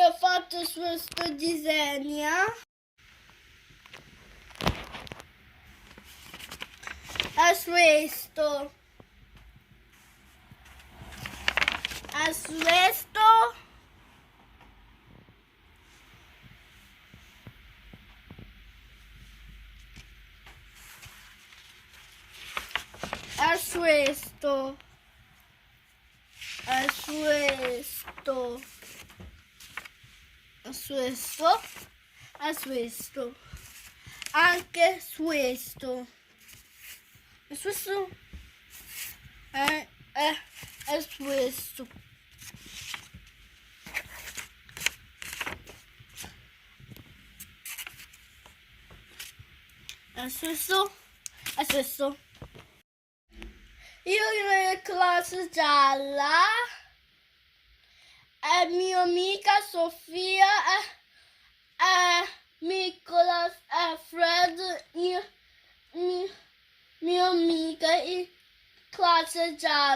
ho fatto questo disegno. È questo. È questo. È questo. È questo. È questo. È questo. Anche questo. E questo è questo. È questo. È questo. Io in classe gialla è mia amica Sofia, è Nicolas, è Fred, mia amica in classe gialla.